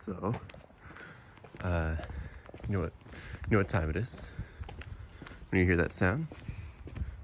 So, you know what time it is. When you hear that sound,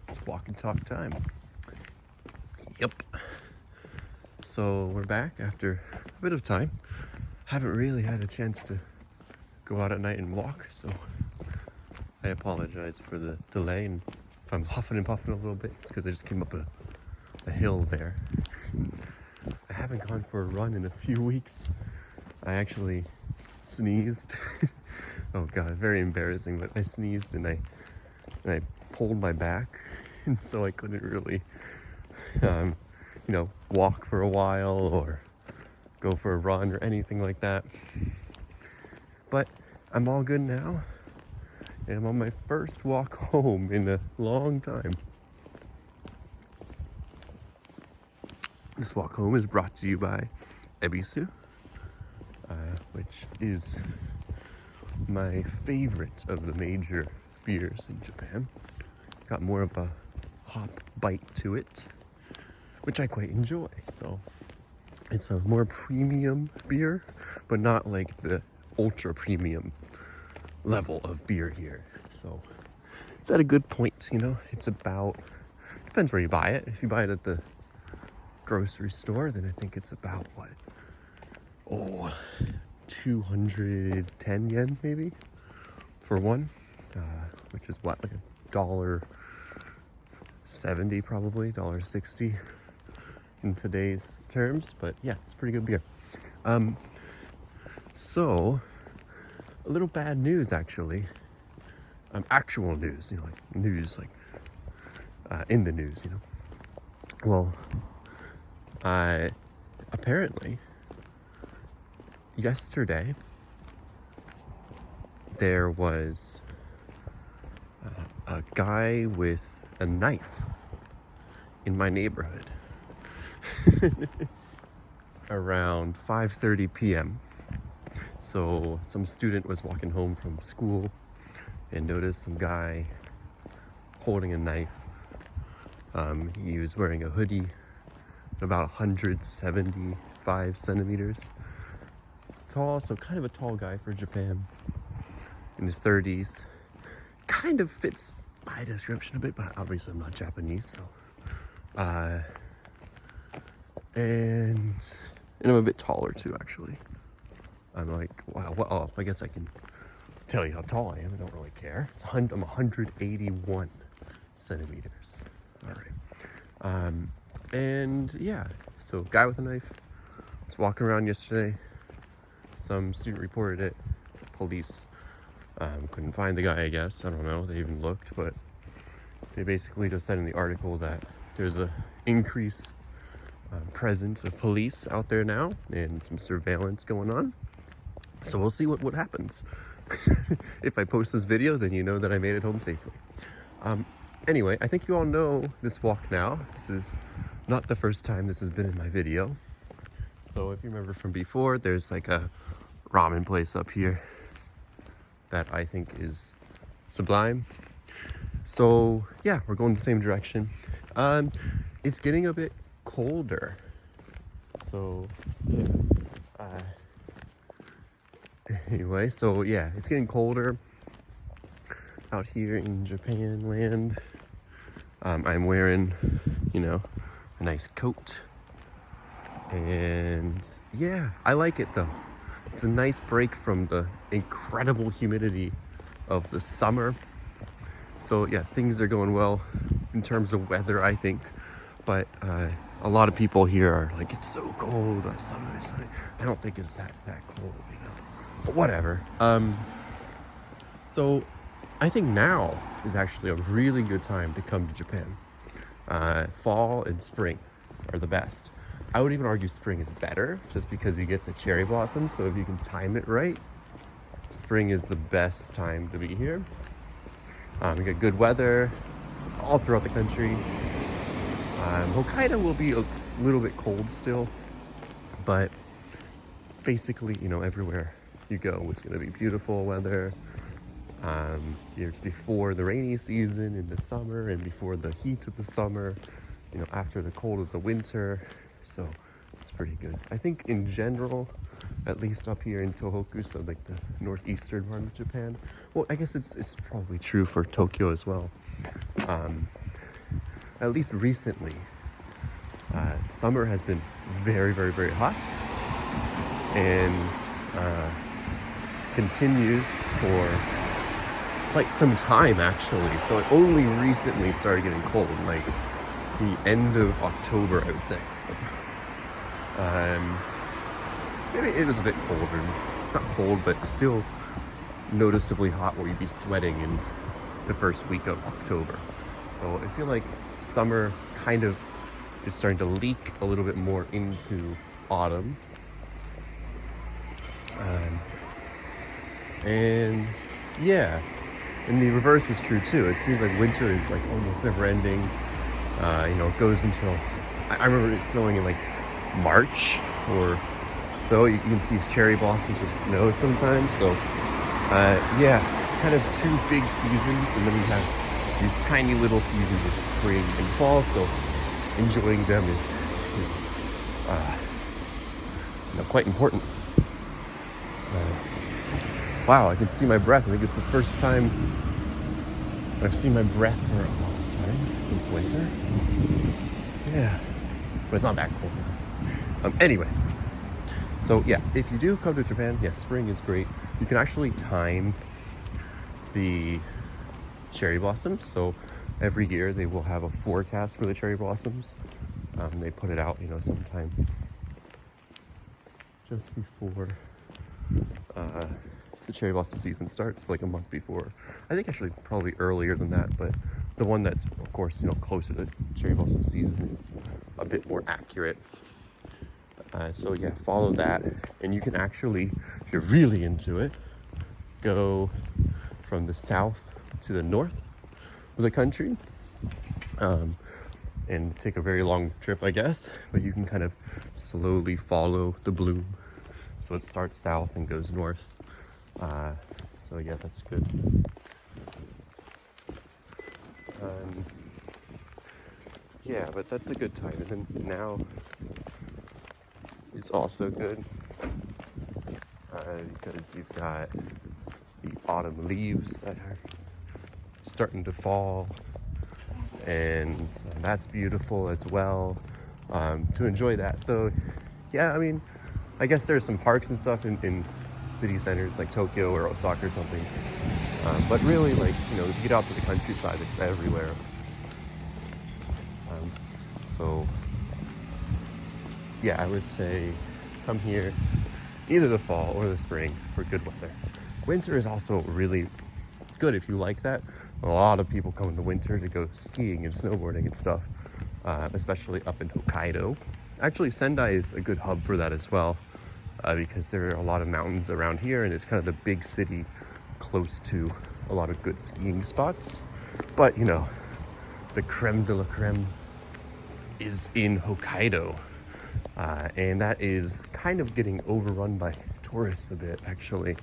it's walk and talk time. Yep. So we're back after a bit of time. Haven't really had a chance to go out at night and walk, so I apologize for the delay. And if I'm huffing and puffing a little bit, it's because I just came up a hill there. I haven't gone for a run in a few weeks. I actually sneezed. Oh god, very embarrassing, but I sneezed and I pulled my back, and so I couldn't really walk for a while or go for a run or anything like that. But I'm all good now, and I'm on my first walk home in a long time. This walk home is brought to you by Ebisu, which is my favorite of the major beers in Japan. It's got more of a hop bite to it, which I quite enjoy. So it's a more premium beer, but not like the ultra premium level of beer here. So it's at a good point, It's about, depends where you buy it. If you buy it at the grocery store, then I think it's about 210 yen maybe for one, which is like $1.70 probably, $1.60 in today's terms. But yeah, it's pretty good beer. So a little bad news actually. Actual news, news in the news, Well, apparently yesterday there was a guy with a knife in my neighborhood around 5:30 p.m. So some student was walking home from school and noticed some guy holding a knife. He was wearing a hoodie, about 175 centimeters tall, so kind of a tall guy for Japan, in his 30s. Kind of fits my description a bit, but obviously I'm not Japanese, so and I'm a bit taller too, actually. I'm like, wow, well, I guess I can tell you how tall I am. I don't really care. I'm 181 centimeters. All right. And yeah, so guy with a knife was walking around yesterday. Some student reported it. Police couldn't find the guy, I guess. I don't know. They even looked, but they basically just said in the article that there's a increased presence of police out there now and some surveillance going on. So we'll see what happens. If I post this video, then you know that I made it home safely. Anyway, I think you all know this walk now. This is not the first time this has been in my video. So if you remember from before, there's like a ramen place up here that I think is sublime. So yeah, we're going the same direction. It's getting a bit colder. So yeah. Anyway, so yeah, it's getting colder out here in Japan land. I'm wearing, a nice coat. And yeah, I like it though. It's a nice break from the incredible humidity of the summer. So yeah, things are going well in terms of weather, I think. But a lot of people here are like, it's so cold, summer is sunny. I don't think it's that cold, But whatever. So I think now is actually a really good time to come to Japan. Fall and spring are the best. I would even argue spring is better just because you get the cherry blossoms. So if you can time it right, spring is the best time to be here. You get good weather all throughout the country. Hokkaido will be a little bit cold still, but basically, everywhere you go is going to be beautiful weather. It's before the rainy season in the summer and before the heat of the summer, after the cold of the winter. So it's pretty good. I think in general, at least up here in Tohoku, so like the northeastern part of Japan. Well, I guess it's probably true for Tokyo as well. At least recently, summer has been very, very, very hot, and continues for like some time actually. So it only recently started getting cold, like the end of October, I would say. Maybe it was a bit colder, not cold, but still noticeably hot where you'd be sweating in the first week of October. So I feel like summer kind of is starting to leak a little bit more into autumn. And yeah, and the reverse is true too. It seems like winter is like almost never ending. It goes until, I remember it snowing in like March or so. You can see cherry blossoms with snow sometimes. So yeah, kind of two big seasons, and then we have these tiny little seasons of spring and fall. So enjoying them is quite important. Wow, I can see my breath. I think it's the first time I've seen my breath for a long time since winter. So, yeah, but it's not that cold. Anyway, so yeah, if you do come to Japan, yeah, spring is great. You can actually time the cherry blossoms. So every year they will have a forecast for the cherry blossoms. They put it out, sometime just before the cherry blossom season starts, like a month before. I think actually probably earlier than that, but the one that's, of course, closer to cherry blossom season is a bit more accurate. So yeah, follow that, and you can actually, if you're really into it, go from the south to the north of the country, and take a very long trip, I guess, but you can kind of slowly follow the bloom. So it starts south and goes north. So yeah, that's good. Yeah, but that's a good time. And then now it's also good because you've got the autumn leaves that are starting to fall, and that's beautiful as well. To enjoy that though, yeah, I mean, I guess there's some parks and stuff in city centers like Tokyo or Osaka or something. But really, like, if you get out to the countryside, it's everywhere. So, yeah, I would say come here either the fall or the spring for good weather. Winter is also really good if you like that. A lot of people come in the winter to go skiing and snowboarding and stuff, especially up in Hokkaido. Actually, Sendai is a good hub for that as well. Because there are a lot of mountains around here, and it's kind of the big city close to a lot of good skiing spots. But, the creme de la creme is in Hokkaido. And that is kind of getting overrun by tourists a bit, actually.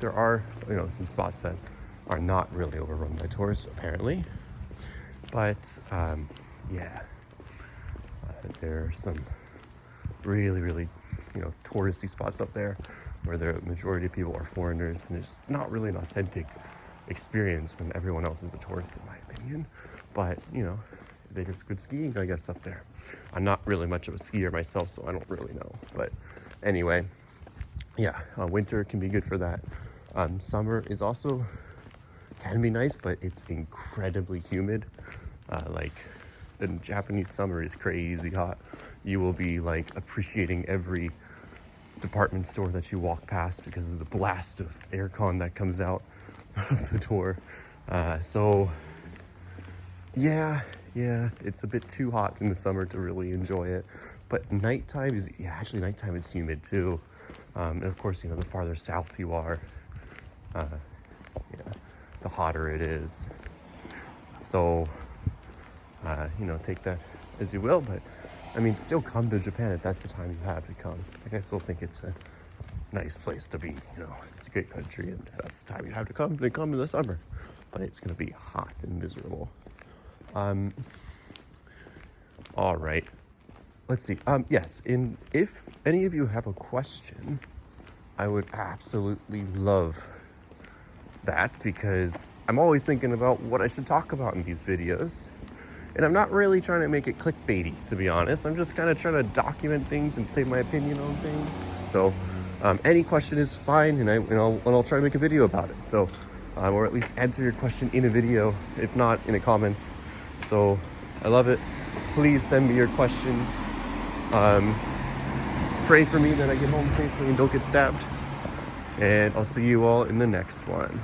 There are, some spots that are not really overrun by tourists, apparently. But, yeah, there are some really, really touristy spots up there where the majority of people are foreigners, and it's not really an authentic experience when everyone else is a tourist, in my opinion. But there's good skiing, I guess, up there. I'm not really much of a skier myself, so I don't really know. But anyway, yeah, winter can be good for that. Summer is also can be nice, but it's incredibly humid. Like the Japanese summer is crazy hot. You will be like appreciating every department store that you walk past because of the blast of aircon that comes out of the door. So yeah, it's a bit too hot in the summer to really enjoy it. But nighttime is humid too. And of course, the farther south you are, the hotter it is. So, take that as you will, but I mean, still come to Japan if that's the time you have to come. Like, I still think it's a nice place to be, it's a great country, and if that's the time you have to come, then come in the summer. But it's gonna be hot and miserable. All right, let's see. Yes, if any of you have a question I would absolutely love that, because I'm always thinking about what I should talk about in these videos. And I'm not really trying to make it clickbaity, to be honest. I'm just kind of trying to document things and say my opinion on things. So any question is fine, and I'll try to make a video about it. So, or at least answer your question in a video, if not in a comment. So I love it. Please send me your questions. Pray for me that I get home safely and don't get stabbed. And I'll see you all in the next one.